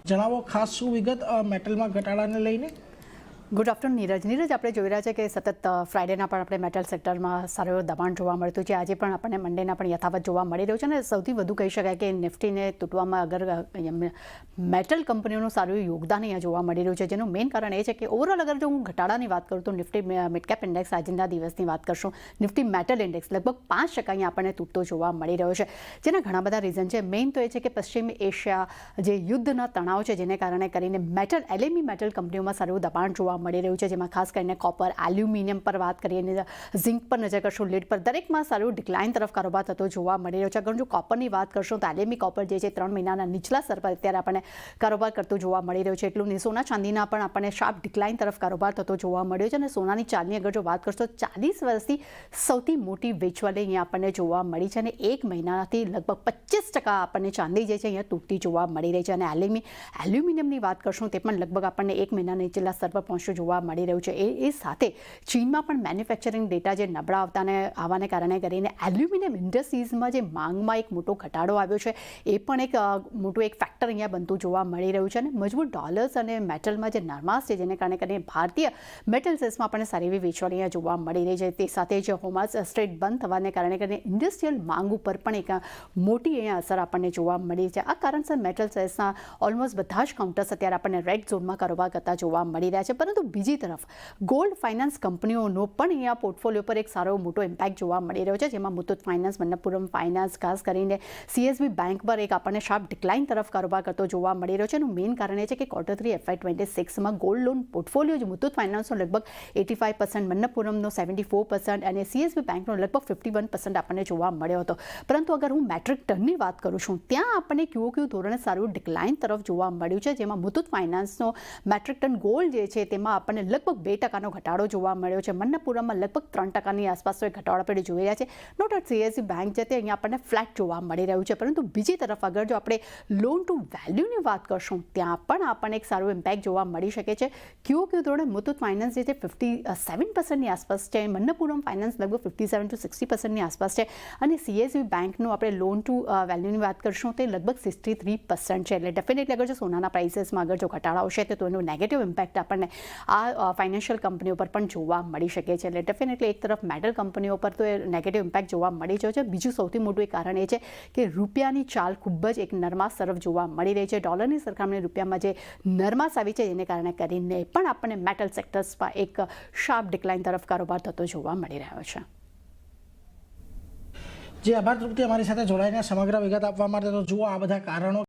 જણાવો ખાસ શું વિગત મેટલમાં ઘટાડાને લઈને? Good afternoon Neeraj. આપણે જોઈ રહ્યા છે કે સતત ફ્રાઇડેના પણ આપણે મેટલ સેક્ટરમાં સારું એવું દબાણ જોવા મળતું છે. આજે પણ આપણને મંડેના પણ યથાવત જોવા મળી રહ્યું છે અને સૌથી વધુ કહી શકાય કે નિફ્ટીને તૂટવામાં અગર મેટલ કંપનીઓનું સારું યોગદાન અહીંયા જોવા મળી રહ્યું છે, જેનું મેઇન કારણ એ છે કે ઓવરઓલ અગર જો હું ઘટાડાની વાત કરું તો નિફ્ટી મિડકેપ ઇન્ડેક્સ આજના દિવસની વાત કરશું, નિફ્ટી મેટલ ઇન્ડેક્સ લગભગ 5% અહીંયા આપણને તૂટતો જોવા મળી રહ્યો છે, જેના ઘણા બધા રીઝન છે. મેઇન તો એ છે કે પશ્ચિમ એશિયા જે યુદ્ધના તણાવ છે જેને કારણે કરીને LME મેટલ કંપનીઓમાં સારું દબાણ જોવા મળી રહ્યું છે, જેમાં ખાસ કરીને કોપર, એલ્યુમિનિયમ પર વાત કરીએ, ઝિંક પર નજર કરશું, લીડ પર દરેકમાં સારું ડિક્લાઇન તરફ કારોબાર થતો જોવા મળી રહ્યો છે. અગર જો કોપરની વાત કરશું તો LME કોપર જે છે 3 મહિનાના નીચલા સ્તર પર અત્યારે આપણને કારોબાર કરતું જોવા મળી રહ્યું છે. એટલું નહીં, સોના ચાંદીના પણ આપણને શાર્પ ડિક્લાઇન તરફ કારોબાર થતો જોવા મળ્યો છે અને સોનાની ચાંદની અગર જો વાત કરશો 40 વર્ષથી સૌથી મોટી વેચવાલી અહીંયા આપણને જોવા મળી છે અને એક મહિનાથી લગભગ 25% આપણને ચાંદી જે છે અહીંયા તૂટતી જોવા મળી રહી છે. અને એલ્યુમિનિયમની વાત કરશું તે પણ લગભગ આપણને એક મહિના નીચેલા સ્તર પર પહોંચતું જોવા મળી રહ્યું છે. એ સાથે ચીનમાં પણ મેન્યુફેક્ચરિંગ ડેટા જે નબળા આવવાને કારણે કરીને એલ્યુમિનિયમ ઇન્ડસ્ટ્રીઝમાં જે માંગમાં એક મોટો ઘટાડો આવ્યો છે, એ પણ એક મોટું એક ફેક્ટર અહીંયા બનતું જોવા મળી રહ્યું છે. અને મજબૂત ડોલર્સ અને મેટલમાં જે નરમાશ છે જેને કારણે કરીને ભારતીય મેટલ સેલ્સમાં પણ સારી એવી વેચવાલી અહીંયા જોવા મળી રહી છે. તે સાથે જ હોર્મઝ સ્ટ્રેટ બંધ થવાને કારણે કરીને ઇન્ડસ્ટ્રીયલ માંગ ઉપર પણ એક મોટી અહીંયા અસર આપણને જોવા મળી છે. આ કારણસર મેટલ સેલ્સના ઓલમોસ્ટ બધા જ કાઉન્ટર્સ અત્યારે આપણને રેડ ઝોનમાં કારોબાર કરતા જોવા મળી રહ્યા છે. પરંતુ બીજી તરફ ગોલ્ડ ફાઇનાન્સ કંપનીઓનો પણ અહીંયા પોર્ટફોલિયો પર એક સારો મોટો ઇમ્પેક્ટ જોવા મળી રહ્યો છે, જેમાં મુથુટ ફાઇનાન્સ, મન્નપુરમ ફાઇનાન્સ, ખાસ કરીને CSB બેંક પર એક આપણને શાર્પ ડિક્લાઇન તરફ કારોબાર કરતો જોવા મળી રહ્યો છે. એનું મેઇન કારણ એ છે કે Q3 FY26માં ગોલ્ડ લોન પોર્ટફોલિયો જે મુથુટ ફાઇનાન્સનો લગભગ 85%, મન્નપુરમનો 74% અને CSB બેંકનો લગભગ 51% આપણને જોવા મળ્યો હતો. પરંતુ અગર હું મેટ્રિક ટનની વાત કરું છું, ત્યાં આપણને QOQ ધોરણે સારું ડિક્લાઇન તરફ જોવા મળ્યું છે, જેમાં મુથુટ ફાઇનાન્સનો મેટ્રિક ટન ગોલ્ડ જે છે તેમાં આપણને લગભગ 2% ઘટાડો જોવા મળ્યો છે. મન્નપુરમમાં લગભગ 3%ની આસપાસનો એક ઘટાડો આપણે જોઈ રહ્યા છે. નોટ એટ CSB બેંક છે તે અહીંયા આપણને ફ્લેટ જોવા મળી રહ્યું છે. પરંતુ બીજી તરફ અગર જો આપણે લોન ટુ વેલ્યુની વાત કરશું, ત્યાં પણ આપણને એક સારું ઇમ્પેક્ટ જોવા મળી શકે છે. QOQ ધોરણે મુથુટ ફાઇનાન્સ જે છે 57%ની આસપાસ છે, મન્નપુરમ ફાઇનાન્સ લગભગ 57 to 60%ની આસપાસ છે અને CSB બેંકનું આપણે લોન ટુ વેલ્યુની વાત કરશું તે લગભગ 63% છે. એટલે ડેફિનેટલી અગર જો સોનાના પ્રાઇસીસમાં અગર જો ઘટાડો આવશે તો એનું નેગેટિવ ઇમ્પેક્ટ આપણને આ ફાઇનાન્શિયલ કંપનીઓ પર પણ જોવા મળી શકે છે. એટલે ડેફિનેટલી એક તરફ મેટલ કંપનીઓ પર તો એ નેગેટિવ ઇમ્પેક્ટ જોવા મળી રહ્યો છે. બીજું સૌથી મોટું એક કારણ એ છે કે રૂપિયાની ચાલ ખૂબ જ એક નરમાશ તરફ જોવા મળી રહી છે. ડોલરની સરખામણી રૂપિયામાં જે નરમાશ આવી છે જેને કારણે કરીને પણ આપણને મેટલ સેક્ટર્સમાં એક શાર્પ ડિક્લાઇન તરફ કારોબાર થતો જોવા મળી રહ્યો છે. જે આભાર તૃપ્તિ અમારી સાથે જોડાઈને સમગ્ર વિગત આપવા માટે. તો જુઓ આ બધા કારણો